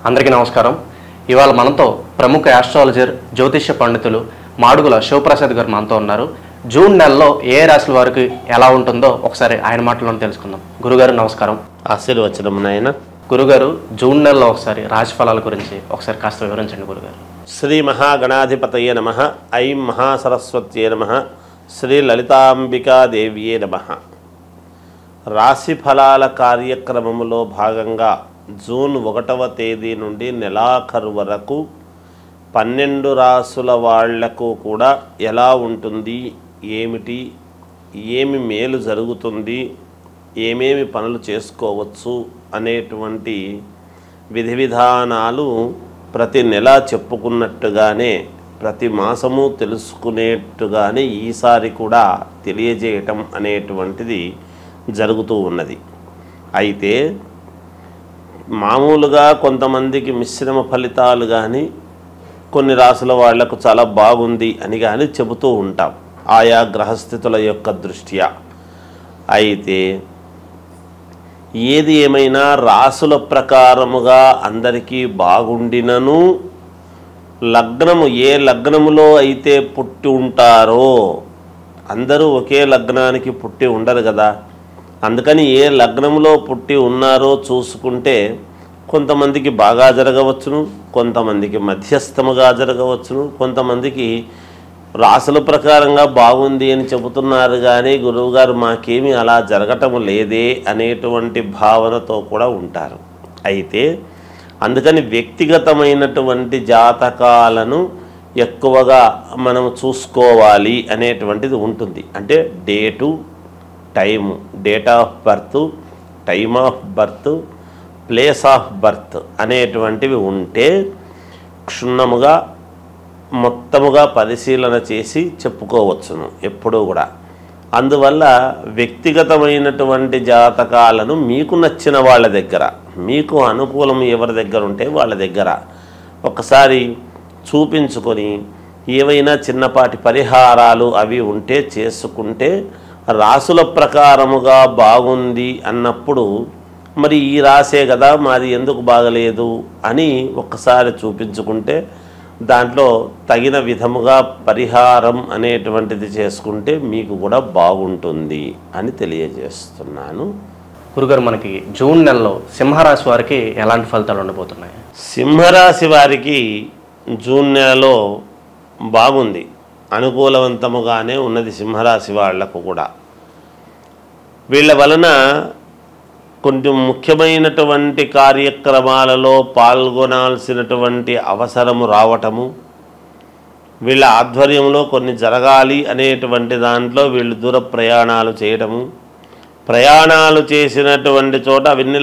అందరికీ నమస్కారం. ఇవాళ మనతో ప్రముఖ ఆస్ట్రాలజర్ జ్యోతిష్య పండితులు మాడుగుల శివప్రసాద్ గారు మనతో ఉన్నారు. జూన్ నెలలో ఏ రాశుల వారికి ఎలా ఉంటుందో ఒకసారి ఆయన మాటలను తెలుసుకుందాం. గురుగారు నమస్కారం. ఆశీర్వచనం నాయన. గురుగారు, జూన్ నెలలో ఒకసారి రాశి ఫలాల గురించి ఒకసారి కాస్త వివరించండి గురుగారు. శ్రీ మహాగణాధిపతయే నమః. ఐం మహాసరస్వత్యే నమః. శ్రీ లలితాంబికాదేవియే నమః. రాశి ఫలాల కార్యక్రమములో భాగంగా జూన్ 1వ తేదీ నుండి నెలాఖరు వరకు 12 రాసుల వాళ్లకు కూడా ఎలా ఉంటుంది, ఏమిటి, ఏమి మేలు జరుగుతుంది, ఏమేమి పనులు చేసుకోవచ్చు అనేటువంటి విధి విధానాలు ప్రతి నెల చెప్పుకున్నట్టుగానే ప్రతి మాసము తెలుసుకునేట్టుగానే ఈసారి కూడా తెలియజేయటం అనేటువంటిది జరుగుతూ ఉన్నది. అయితే మామూలుగా కొంతమందికి మిశ్రమ ఫలితాలు కానీ కొన్ని రాసుల వాళ్లకు చాలా బాగుంది అని కానీ చెబుతూ ఉంటాం ఆయా గ్రహస్థితుల యొక్క దృష్ట్యా. అయితే ఏది ఏమైనా రాసుల ప్రకారముగా అందరికీ బాగుండినను లగ్నము ఏ లగ్నములో అయితే పుట్టి ఉంటారో, అందరూ ఒకే లగ్నానికి పుట్టి ఉండరు కదా, అందుకని ఏ లగ్నంలో పుట్టి ఉన్నారో చూసుకుంటే కొంతమందికి బాగా జరగవచ్చును, కొంతమందికి మధ్యస్థముగా జరగవచ్చును, కొంతమందికి రాసుల ప్రకారంగా బాగుంది అని చెబుతున్నారు కానీ గురువుగారు మాకేమీ అలా జరగటం లేదే అనేటువంటి భావనతో కూడా ఉంటారు. అయితే అందుకని వ్యక్తిగతమైనటువంటి జాతకాలను ఎక్కువగా మనం చూసుకోవాలి అనేటువంటిది ఉంటుంది. అంటే date, time, date of birth, time of birth, place of birth అనేటువంటివి ఉంటే క్షుణ్ణముగా మొత్తముగా పరిశీలన చేసి చెప్పుకోవచ్చును ఎప్పుడూ కూడా. అందువల్ల వ్యక్తిగతమైనటువంటి జాతకాలను మీకు నచ్చిన వాళ్ళ దగ్గర, మీకు అనుకూలం ఎవరి దగ్గర ఉంటే వాళ్ళ దగ్గర ఒకసారి చూపించుకొని ఏవైనా చిన్నపాటి పరిహారాలు అవి ఉంటే చేసుకుంటే రాసుల ప్రకారముగా బాగుంది అన్నప్పుడు మరి ఈ రాసే కదా మాది ఎందుకు బాగలేదు అని ఒక్కసారి చూపించుకుంటే దాంట్లో తగిన విధముగా పరిహారం అనేటువంటిది చేసుకుంటే మీకు కూడా బాగుంటుంది అని తెలియజేస్తున్నాను. గురుగారు, మనకి జూన్ నెలలో సింహరాశి వారికి ఎలాంటి ఫలితాలు ఉండబోతున్నాయి? సింహరాశి వారికి జూన్ నెలలో బాగుంది, అనుకూలవంతముగానే ఉన్నది. సింహరాశి వాళ్లకు కూడా వీళ్ళ వలన కొంచెం ముఖ్యమైనటువంటి కార్యక్రమాలలో పాల్గొనాల్సినటువంటి అవసరము రావటము, వీళ్ళ ఆధ్వర్యంలో కొన్ని జరగాలి అనేటువంటి దాంట్లో వీళ్ళు దూర ప్రయాణాలు చేయటము, ప్రయాణాలు చేసినటువంటి చోట అవన్నీ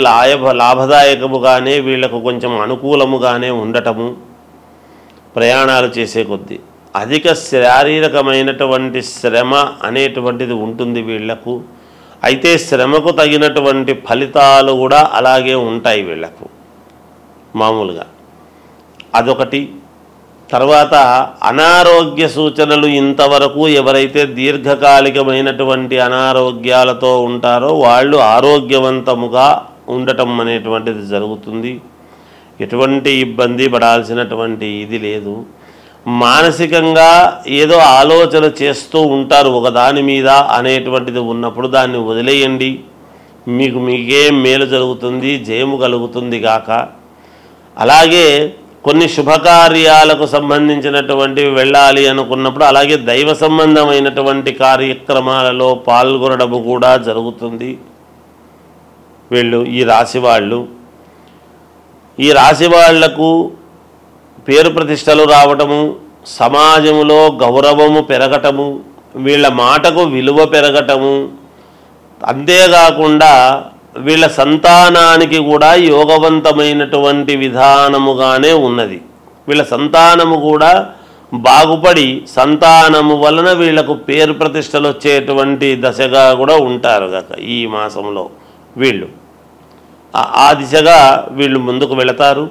లాభదాయకముగానే వీళ్లకు కొంచెం అనుకూలముగానే ఉండటము, ప్రయాణాలు చేసే కొద్దీ అధిక శారీరకమైనటువంటి శ్రమ అనేటువంటిది ఉంటుంది వీళ్లకు. అయితే శ్రమకు తగినటువంటి ఫలితాలు కూడా అలాగే ఉంటాయి వీళ్లకు మామూలుగా. అదొకటి. తర్వాత అనారోగ్య సూచనలు ఇంతవరకు ఎవరైతే దీర్ఘకాలికమైనటువంటి అనారోగ్యాలతో ఉంటారో వాళ్ళు ఆరోగ్యవంతముగా ఉండటం అనేటువంటిది జరుగుతుంది. ఎటువంటి ఇబ్బంది పడాల్సినటువంటి ఇది లేదు. మానసికంగా ఏదో ఆలోచన చేస్తూ ఉంటారు ఒకదాని మీద అనేటువంటిది ఉన్నప్పుడు దాన్ని వదిలేయండి, మీకేం మేలు జరుగుతుంది, జయము కలుగుతుంది గాక. అలాగే కొన్ని శుభకార్యాలకు సంబంధించినటువంటివి వెళ్ళాలి అనుకున్నప్పుడు అలాగే దైవ సంబంధమైనటువంటి కార్యక్రమాలలో పాల్గొనడము కూడా జరుగుతుంది. వీళ్ళు ఈ రాశి వాళ్లకు పేరు ప్రతిష్టలు రావటము, సమాజంలో గౌరవము పెరగటము, వీళ్ళ మాటకు విలువ పెరగటము, అంతేకాకుండా వీళ్ళ సంతానానికి కూడా యోగవంతమైనటువంటి విధానముగానే ఉన్నది. వీళ్ళ సంతానము కూడా బాగుపడి సంతానము వలన వీళ్లకు పేరు ప్రతిష్టలు వచ్చేటువంటి దశగా కూడా ఉంటారు గక ఈ మాసంలో వీళ్ళు. ఆ దిశగా వీళ్ళు ముందుకు వెళతారు.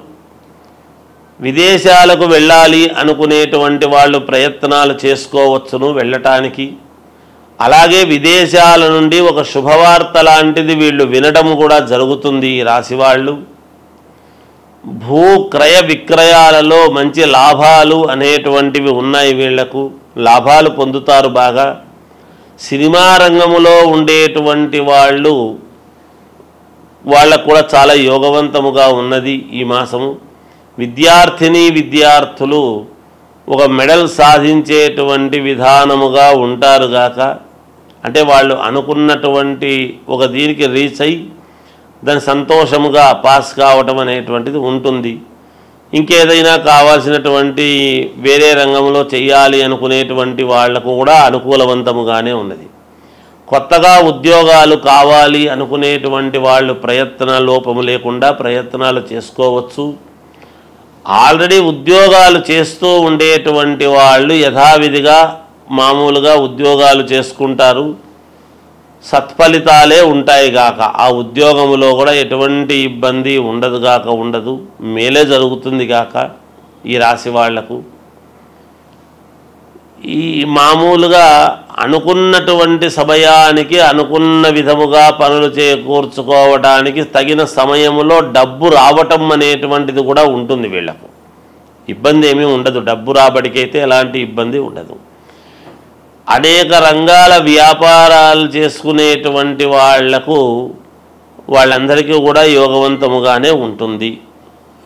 విదేశాలకు వెళ్ళాలి అనుకునేటువంటి వాళ్ళు ప్రయత్నాలు చేసుకోవచ్చును వెళ్ళటానికి. అలాగే విదేశాల నుండి ఒక శుభవార్త లాంటిది వీళ్ళు వినడం కూడా జరుగుతుంది ఈ రాశి వాళ్ళు. భూ క్రయ విక్రయాలలో మంచి లాభాలు అనేటువంటివి ఉన్నాయి. వీళ్లకు లాభాలు పొందుతారు బాగా. సినిమా రంగములో ఉండేటువంటి వాళ్ళకు కూడా చాలా యోగవంతముగా ఉన్నది ఈ మాసము. విద్యార్థులు ఒక మెడల్ సాధించేటువంటి విధానముగా ఉంటారు గాక, అంటే వాళ్ళు అనుకున్నటువంటి ఒక దీనికి రీచ్ అయ్యి దాని సంతోషముగా పాస్ కావటం అనేటువంటిది ఉంటుంది. ఇంకేదైనా కావాల్సినటువంటి వేరే రంగంలో చేయాలి అనుకునేటువంటి వాళ్లకు కూడా అనుకూలవంతముగానే ఉన్నది. కొత్తగా ఉద్యోగాలు కావాలి అనుకునేటువంటి వాళ్ళు ప్రయత్న లోపము లేకుండా ప్రయత్నాలు చేసుకోవచ్చు. ఆల్రెడీ ఉద్యోగాలు చేస్తూ ఉండేటువంటి వాళ్ళు యథావిధిగా మామూలుగా ఉద్యోగాలు చేసుకుంటారు. సత్ఫలితాలే ఉంటాయి గాక, ఆ ఉద్యోగంలో కూడా ఎటువంటి ఇబ్బంది ఉండదు. మేలే జరుగుతుంది గాక ఈ రాశి వాళ్లకు. ఈ మామూలుగా అనుకున్నటువంటి సమయానికి అనుకున్న విధముగా పనులు చేకూర్చుకోవడానికి తగిన సమయంలో డబ్బు రావటం అనేటువంటిది కూడా ఉంటుంది. వీళ్లకు ఇబ్బంది ఏమీ ఉండదు. డబ్బు రాబడికైతే ఎలాంటి ఇబ్బంది ఉండదు. అనేక రంగాల వ్యాపారాలు చేసుకునేటువంటి వాళ్ళందరికీ కూడా యోగవంతముగానే ఉంటుంది.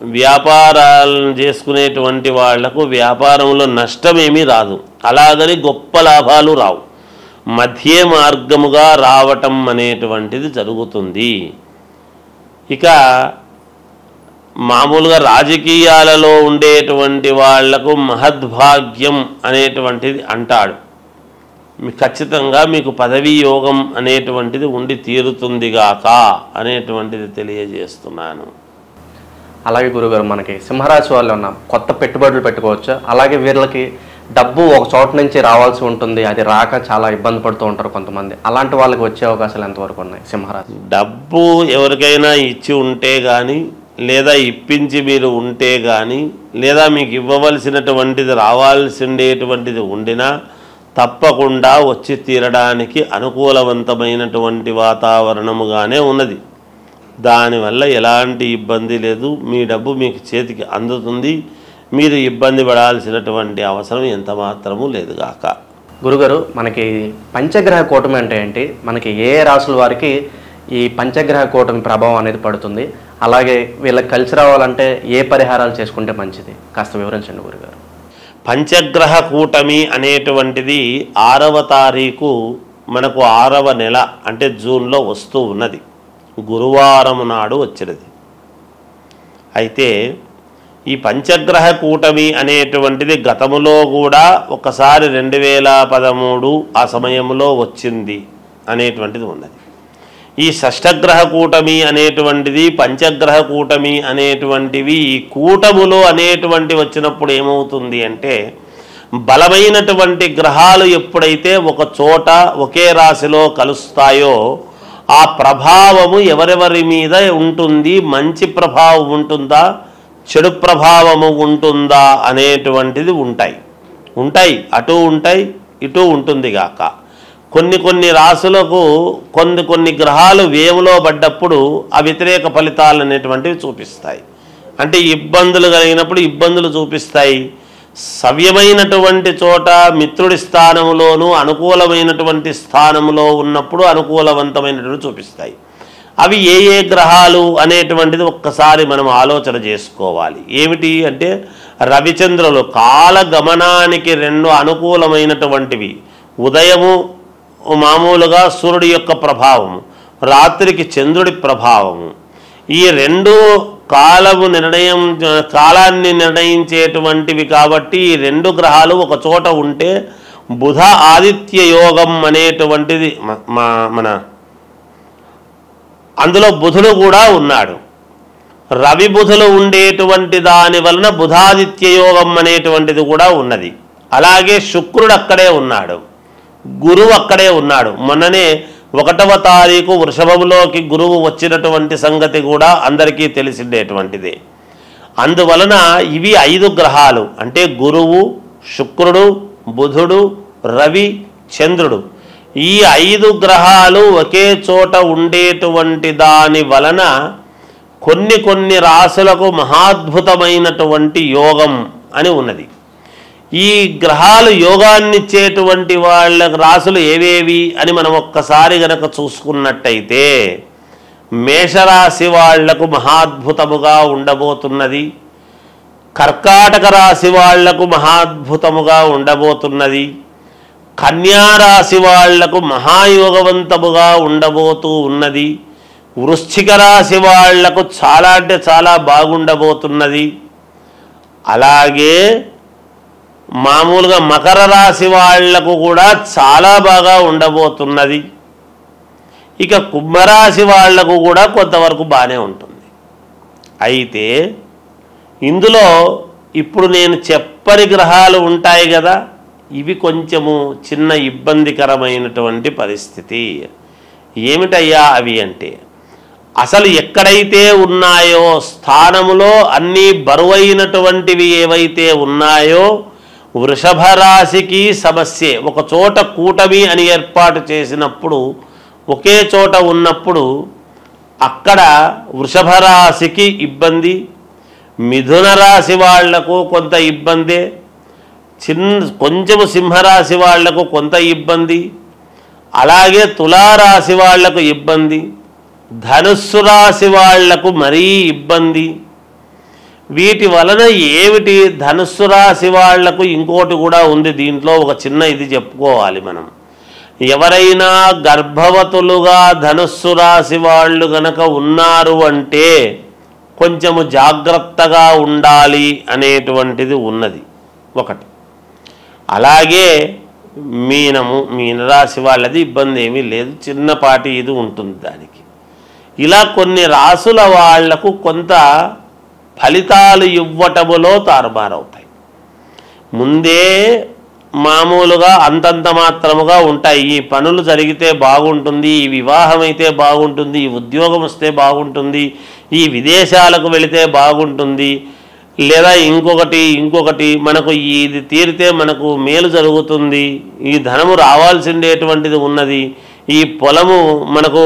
వ్యాపారాలను చేసుకునేటువంటి వాళ్లకు వ్యాపారంలో నష్టమేమీ రాదు, అలాగని గొప్ప లాభాలు రావు. మధ్య మార్గముగా రావటం అనేటువంటిది జరుగుతుంది. ఇక మామూలుగా రాజకీయాలలో ఉండేటువంటి వాళ్లకు మహద్భాగ్యం అనేటువంటిది అంటాడు. ఖచ్చితంగా మీకు పదవీ యోగం అనేటువంటిది ఉండి తీరుతుందిగాక అనేటువంటిది తెలియజేస్తున్నాను. అలాగే గురుగారు, మనకి సింహరాశి వాళ్ళు ఉన్న కొత్త పెట్టుబడులు పెట్టుకోవచ్చు. అలాగే వీళ్ళకి డబ్బు ఒక చోట నుంచి రావాల్సి ఉంటుంది, అది రాక చాలా ఇబ్బంది పడుతూ ఉంటారు కొంతమంది. అలాంటి వాళ్ళకి వచ్చే అవకాశాలు ఎంతవరకు ఉన్నాయి సింహరాశి? డబ్బు ఎవరికైనా ఇచ్చి ఉంటే కానీ, లేదా ఇప్పించి మీరు ఉంటే కానీ, లేదా మీకు ఇవ్వవలసినటువంటిది రావాల్సి ఉండేటువంటిది ఉండినా తప్పకుండా వచ్చి తీరడానికి అనుకూలవంతమైనటువంటి వాతావరణముగానే ఉన్నది. దానివల్ల ఎలాంటి ఇబ్బంది లేదు. మీ డబ్బు మీకు చేతికి అందుతుంది. మీరు ఇబ్బంది పడాల్సినటువంటి అవసరం ఎంత మాత్రము లేదుగాక. గురుగారు, మనకి పంచగ్రహ కూటమి అంటే ఏంటి? మనకి ఏ రాసుల వారికి ఈ పంచగ్రహ కూటమి ప్రభావం అనేది పడుతుంది? అలాగే వీళ్ళకి కలిసి రావాలంటే ఏ పరిహారాలు చేసుకుంటే మంచిది? కాస్త వివరించండి గురుగారు. పంచగ్రహ కూటమి అనేటువంటిది 6వ తారీఖు మనకు 6వ నెల అంటే జూన్లో వస్తూ ఉన్నది. గురువారం నాడు వచ్చినది. అయితే ఈ పంచగ్రహ కూటమి అనేటువంటిది గతములో కూడా ఒకసారి 2013 ఆ సమయంలో వచ్చింది అనేటువంటిది ఉన్నది. ఈ షష్టగ్రహ కూటమి అనేటువంటిది, పంచగ్రహ కూటమి అనేటువంటివి ఈ కూటములో అనేటువంటి వచ్చినప్పుడు ఏమవుతుంది అంటే, బలమైనటువంటి గ్రహాలు ఎప్పుడైతే ఒక చోట ఒకే రాశిలో కలుస్తాయో ఆ ప్రభావము ఎవరెవరి మీద ఉంటుంది, మంచి ప్రభావం ఉంటుందా, చెడు ప్రభావము ఉంటుందా అనేటువంటిది ఉంటాయి. అటు ఉంటాయి, ఇటు ఉంటుంది గాక. కొన్ని రాశులకు కొన్ని గ్రహాలు వ్యయంలో పడ్డప్పుడు ఆ వ్యతిరేక ఫలితాలు అనేటువంటివి చూపిస్తాయి. అంటే ఇబ్బందులు కలిగినప్పుడు ఇబ్బందులు చూపిస్తాయి. సవ్యమైనటువంటి చోట మిత్రుడి స్థానంలోనూ అనుకూలమైనటువంటి స్థానంలో ఉన్నప్పుడు అనుకూలవంతమైనటువంటి చూపిస్తాయి. అవి ఏ గ్రహాలు అనేటువంటిది ఒక్కసారి మనం ఆలోచన చేసుకోవాలి. ఏమిటి అంటే, రవిచంద్రులు కాలగమనానికి 2 అనుకూలమైనటువంటివి. ఉదయము మామూలుగా సూర్యుడి యొక్క ప్రభావము, రాత్రికి చంద్రుడి ప్రభావము. ఈ 2 కాలాన్ని నిర్ణయించేటువంటివి కాబట్టి ఈ 2 గ్రహాలు ఒక చోట ఉంటే బుధ ఆదిత్య యోగం అనేటువంటిది మన అందులో బుధుడు కూడా ఉన్నాడు. రవి బుధులు ఉండేటువంటి దాని వలన బుధాదిత్య యోగం అనేటువంటిది కూడా ఉన్నది. అలాగే శుక్రుడు అక్కడే ఉన్నాడు, గురువు అక్కడే ఉన్నాడు. మొన్ననే 1వ తారీఖు వృషభంలోకి గురువు వచ్చినటువంటి సంగతి కూడా అందరికీ తెలిసిండేటువంటిదే. అందువలన ఇవి 5 గ్రహాలు అంటే గురువు, శుక్రుడు, బుధుడు, రవి, చంద్రుడు. ఈ 5 గ్రహాలు ఒకే చోట ఉండేటువంటి దాని వలన కొన్ని కొన్ని రాసులకు మహాద్భుతమైనటువంటి యోగం అని ఉన్నది. ఈ గ్రహాలు యోగాన్నిచ్చేటువంటి వాళ్ళ రాసులు ఏవేవి అని మనం ఒక్కసారి గనక చూసుకున్నట్టయితే మేషరాశి వాళ్లకు మహాద్భుతముగా ఉండబోతున్నది, కర్కాటక రాశి వాళ్లకు మహాద్భుతముగా ఉండబోతున్నది, కన్యారాశి వాళ్లకు మహాయోగవంతముగా ఉండబోతూ ఉన్నది, వృశ్చిక రాశి వాళ్లకు చాలా అంటే చాలా బాగుండబోతున్నది. అలాగే మామూలుగా మకర రాశి వాళ్లకు కూడా చాలా బాగా ఉండబోతున్నది. ఇక కుంభరాశి వాళ్లకు కూడా కొంతవరకు బాగానే ఉంటుంది. అయితే ఇందులో ఇప్పుడు నేను చెప్పని గ్రహాలు ఉంటాయి కదా, ఇవి కొంచెము చిన్న ఇబ్బందికరమైనటువంటి పరిస్థితి. ఏమిటయ్యా అవి అంటే, అసలు ఎక్కడైతే ఉన్నాయో స్థానములో అన్నీ బరువైనటువంటివి ఏవైతే ఉన్నాయో వృషభ రాశికి సమస్యే. ఒక చోట కూటమి అని ఏర్పాటు చేసినప్పుడు ఒకే చోట ఉన్నప్పుడు అక్కడ వృషభ రాశికి ఇబ్బంది, మిథున రాశి వాళ్లకు కొంత ఇబ్బందే, కొంచెము సింహరాశి వాళ్లకు కొంత ఇబ్బంది, అలాగే తులారాశి వాళ్లకు ఇబ్బంది, ధనుస్సు రాశి వాళ్లకు మరీ ఇబ్బంది. వీటి వలన ఏమిటి, ధనుస్సు రాశి వాళ్లకు ఇంకోటి కూడా ఉంది. దీంట్లో ఒక చిన్న ఇది చెప్పుకోవాలి మనం. ఎవరైనా గర్భవతులుగా ధనుస్సు రాశి వాళ్ళు గనక ఉన్నారు అంటే కొంచెము జాగ్రత్తగా ఉండాలి అనేటువంటిది ఉన్నది ఒకటి. అలాగే మీనరాశి వాళ్ళది ఇబ్బంది ఏమీ లేదు, చిన్నపాటి ఇది ఉంటుంది దానికి. ఇలా కొన్ని రాసుల వాళ్లకు కొంత ఫలితాలు ఇవ్వటములో తారుమారవుతాయి. ముందే మామూలుగా అంతంత మాత్రముగా ఉంటాయి. ఈ పనులు జరిగితే బాగుంటుంది, ఈ వివాహం అయితే బాగుంటుంది, ఈ ఉద్యోగం వస్తే బాగుంటుంది, ఈ విదేశాలకు వెళితే బాగుంటుంది, లేదా ఇంకొకటి మనకు ఇది తీరితే మనకు మేలు జరుగుతుంది, ఈ ధనము రావాల్సిండేటువంటిది ఉన్నది, ఈ పొలము మనకు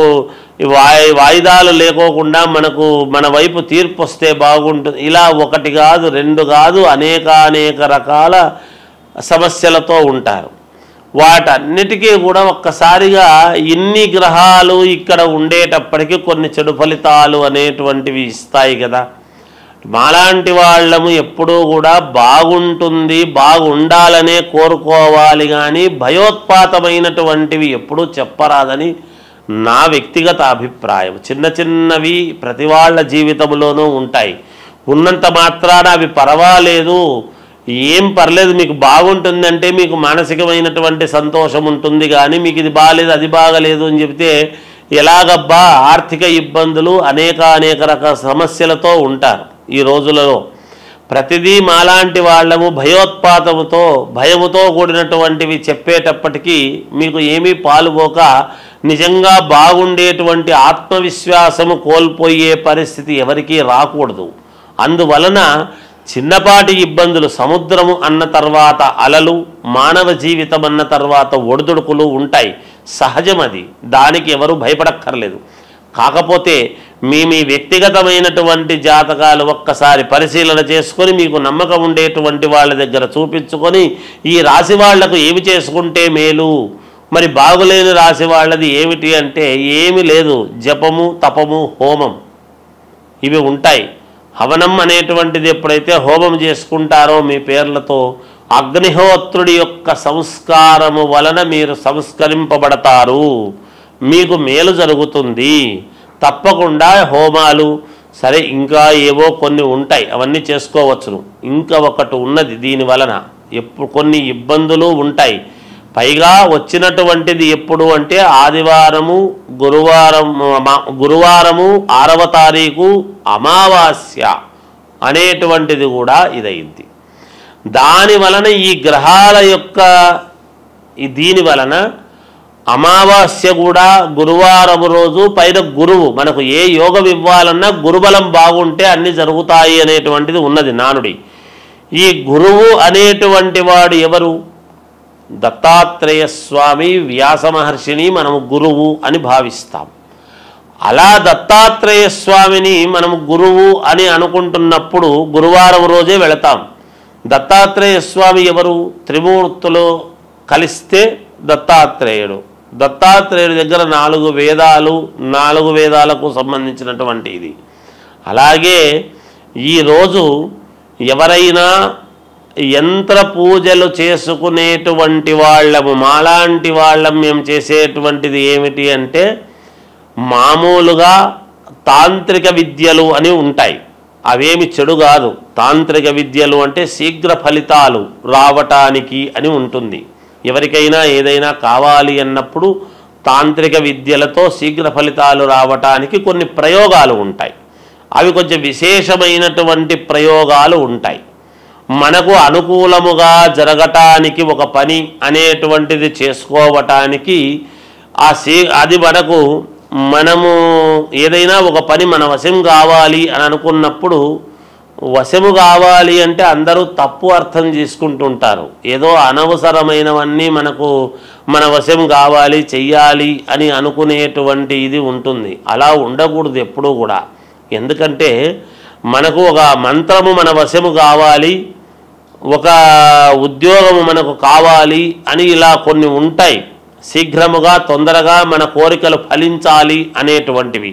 వాయిదాలు లేకోకుండా మనకు మన వైపు తీర్పు వస్తే బాగుంటుంది. ఇలా ఒకటి కాదు రెండు కాదు అనేక రకాల సమస్యలతో ఉంటారు. వాటన్నిటికీ కూడా ఒక్కసారిగా ఇన్ని గ్రహాలు ఇక్కడ ఉండేటప్పటికీ కొన్ని చెడు ఫలితాలు అనేటువంటివి ఇస్తాయి కదా. మాలాంటి వాళ్ళము ఎప్పుడూ కూడా బాగుంటుంది బాగుండాలనే కోరుకోవాలి, కానీ భయోత్పాతమైనటువంటివి ఎప్పుడూ చెప్పరాదని నా వ్యక్తిగత అభిప్రాయం. చిన్నవి ప్రతి వాళ్ళ జీవితంలోనూ ఉంటాయి. ఉన్నంత మాత్రాన అవి పర్వాలేదు, ఏం పర్లేదు, మీకు బాగుంటుందంటే మీకు మానసికమైనటువంటి సంతోషం ఉంటుంది, కానీ మీకు ఇది బాగాలేదు అది బాగలేదు అని చెబితే ఎలాగబ్బా, ఆర్థిక ఇబ్బందులు అనేక రకాల సమస్యలతో ఉంటారు ఈ రోజులలో. ప్రతిదీ మాలాంటి వాళ్ళము భయముతో కూడినటువంటివి చెప్పేటప్పటికీ మీకు ఏమీ పాలుపోక నిజంగా బాగుండేటువంటి ఆత్మవిశ్వాసము కోల్పోయే పరిస్థితి ఎవరికీ రాకూడదు. అందువలన చిన్నపాటి ఇబ్బందులు, సముద్రము అన్న తర్వాత అలలు, మానవ జీవితం అన్న తర్వాత ఒడిదుడుకులు ఉంటాయి, సహజం. అది దానికి ఎవరు భయపడక్కర్లేదు. కాకపోతే మీ వ్యక్తిగతమైనటువంటి జాతకాలు ఒక్కసారి పరిశీలన చేసుకొని మీకు నమ్మకం ఉండేటువంటి వాళ్ళ దగ్గర చూపించుకొని ఈ రాశి వాళ్లకు ఏమి చేసుకుంటే మేలు, మరి బాగులేని రాశి వాళ్ళది ఏమిటి అంటే ఏమీ లేదు, జపము తపము హోమం ఇవి ఉంటాయి. హవనం అనేటువంటిది ఎప్పుడైతే హోమం చేసుకుంటారో మీ పేర్లతో అగ్నిహోత్రుడి యొక్క సంస్కారము వలన మీరు సంస్కరింపబడతారు, మీకు మేలు జరుగుతుంది. తప్పకుండా హోమాలు సరే, ఇంకా ఏవో కొన్ని ఉంటాయి, అవన్నీ చేసుకోవచ్చును. ఇంకా ఒకటి ఉన్నది, దీని వలన ఎప్పుడు కొన్ని ఇబ్బందులు ఉంటాయి. పైగా వచ్చినటువంటిది ఎప్పుడు అంటే ఆదివారము, గురువారము 6వ తారీఖు అమావాస్య అనేటువంటిది కూడా ఇదైంది. దాని వలన ఈ గ్రహాల యొక్క దీని వలన అమావాస్య కూడా గురువారము రోజు, పైన గురువు మనకు ఏ యోగం ఇవ్వాలన్నా గురుబలం బాగుంటే అన్ని జరుగుతాయి అనేటువంటిది ఉన్నది నానుడి. ఈ గురువు అనేటువంటి వాడు ఎవరు? దత్తాత్రేయ స్వామి, వ్యాస మహర్షిని మనము గురువు అని భావిస్తాం. అలా దత్తాత్రేయ స్వామిని మనం గురువు అని అనుకుంటున్నప్పుడు గురువారం రోజే వెళతాం. దత్తాత్రేయ స్వామి ఎవరు? త్రిమూర్తులు కలిస్తే దత్తాత్రేయుడు. దత్తాత్రేయుడి దగ్గర 4 వేదాలు, 4 వేదాలకు సంబంధించినటువంటి ఇది. అలాగే ఈరోజు ఎవరైనా యంత్ర పూజలు చేసుకునేటువంటి వాళ్ళము, మాలాంటి వాళ్ళం మేము చేసేటువంటిది ఏమిటి అంటే మామూలుగా తాంత్రిక విద్యలు అని ఉంటాయి. అవేమి చెడు కాదు. తాంత్రిక విద్యలు అంటే శీఘ్ర ఫలితాలు రావటానికి అని ఉంటుంది. ఎవరికైనా ఏదైనా కావాలి అన్నప్పుడు తాంత్రిక విద్యలతో శీఘ్ర ఫలితాలు రావటానికి కొన్ని ప్రయోగాలు ఉంటాయి. అవి కొంచెం విశేషమైనటువంటి ప్రయోగాలు ఉంటాయి. మనకు అనుకూలముగా జరగటానికి ఒక పని అనేటువంటిది చేసుకోవటానికి అది మనము ఏదైనా ఒక పని మన వశం కావాలి అని అనుకున్నప్పుడు, వశము కావాలి అంటే అందరూ తప్పు అర్థం చేసుకుంటుంటారు. ఏదో అనవసరమైనవన్నీ మన వశం కావాలి, చెయ్యాలి అని అనుకునేటువంటి ఇది ఉంటుంది. అలా ఉండకూడదు ఎప్పుడూ కూడా. ఎందుకంటే మనకు ఒక మంత్రము మన వశము కావాలి, ఒక ఉద్యోగము మనకు కావాలి అని ఇలా కొన్ని ఉంటాయి. శీఘ్రముగా తొందరగా మన కోరికలు ఫలించాలి అనేటువంటివి.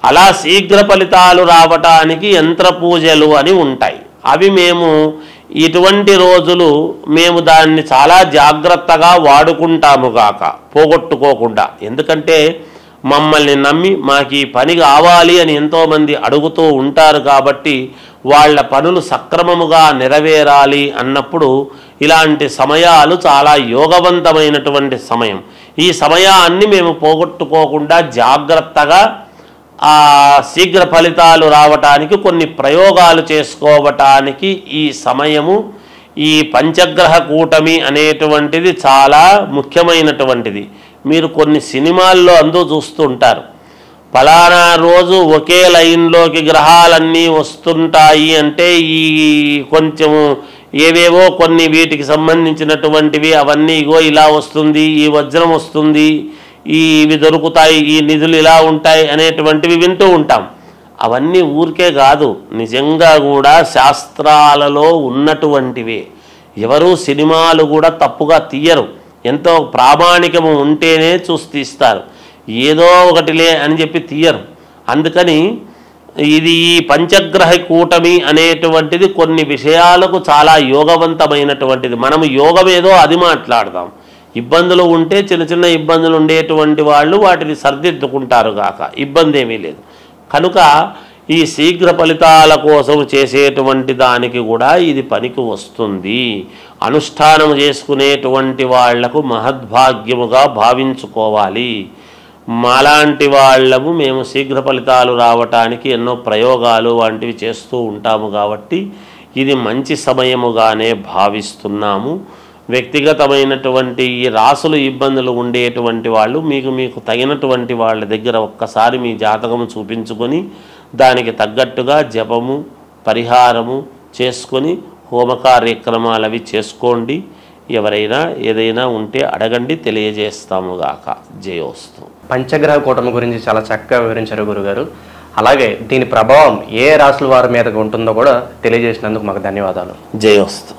అలా శీఘ్ర ఫలితాలు రావటానికి యంత్ర పూజలు అని ఉంటాయి. అవి మేము ఇటువంటి రోజులు మేము దాన్ని చాలా జాగ్రత్తగా వాడుకుంటాము గాక, పోగొట్టుకోకుండా. ఎందుకంటే మమ్మల్ని నమ్మి మాకు ఈ పని కావాలి అని ఎంతోమంది అడుగుతూ ఉంటారు. కాబట్టి వాళ్ళ పనులు సక్రమముగా నెరవేరాలి అన్నప్పుడు ఇలాంటి సమయాలు చాలా యోగవంతమైనటువంటి సమయం. ఈ సమయాన్ని మేము పోగొట్టుకోకుండా జాగ్రత్తగా శీఘ్ర ఫలితాలు రావటానికి కొన్ని ప్రయోగాలు చేసుకోవటానికి ఈ సమయము, ఈ పంచగ్రహ కూటమి అనేటువంటిది చాలా ముఖ్యమైనటువంటిది. మీరు కొన్ని సినిమాల్లో చూస్తూ ఉంటారు, ఫలానా రోజు ఒకే లైన్లోకి గ్రహాలన్నీ వస్తుంటాయి అంటే ఈ కొంచెము ఏవేవో కొన్ని వీటికి సంబంధించినటువంటివి అవన్నీ ఇగో ఇలా వస్తుంది, ఈ వజ్రం వస్తుంది, ఇవి దొరుకుతాయి, ఈ నిధులు ఇలా ఉంటాయి అనేటువంటివి వింటూ ఉంటాం. అవన్నీ ఊరికే కాదు, నిజంగా కూడా శాస్త్రాలలో ఉన్నటువంటివే. ఎవరు సినిమాలు కూడా తప్పుగా తీయరు. ఎంతో ప్రామాణికము ఉంటేనే చూసి తీస్తారు. ఏదో ఒకటిలే అని చెప్పి తీయరు. అందుకని ఇది ఈ పంచగ్రహ కూటమి అనేటువంటిది కొన్ని విషయాలకు చాలా యోగవంతమైనటువంటిది. మనము యోగం ఏదో అది మాట్లాడదాం. ఇబ్బందులు ఉంటే చిన్న చిన్న ఇబ్బందులు ఉండేటువంటి వాళ్ళు వాటిని సర్దిద్దుకుంటారు గాక, ఇబ్బంది ఏమీ లేదు. కనుక ఈ శీఘ్ర ఫలితాల కోసం చేసేటువంటి దానికి కూడా ఇది పనికి వస్తుంది. అనుష్ఠానం చేసుకునేటువంటి వాళ్లకు మహద్భాగ్యముగా భావించుకోవాలి. మాలాంటి వాళ్ళము మేము శీఘ్ర ఫలితాలు రావటానికి ఎన్నో ప్రయోగాలు వంటివి చేస్తూ ఉంటాము. కాబట్టి ఇది మంచి సమయముగానే భావిస్తున్నాము. వ్యక్తిగతమైనటువంటి ఈ రాసులు ఇబ్బందులు ఉండేటువంటి వాళ్ళు మీకు తగినటువంటి వాళ్ళ దగ్గర ఒక్కసారి మీ జాతకము చూపించుకొని దానికి తగ్గట్టుగా జపము, పరిహారము చేసుకొని హోమ కార్యక్రమాలు అవి చేసుకోండి. ఎవరైనా ఏదైనా ఉంటే అడగండి, తెలియజేస్తాము గాక. జయోస్తు. పంచగ్రహ కూటమి గురించి చాలా చక్కగా వివరించారు గురుగారు. అలాగే దీని ప్రభావం ఏ రాశుల వారి మీదకి ఉంటుందో కూడా తెలియజేసినందుకు మాకు ధన్యవాదాలు. జయోస్తు.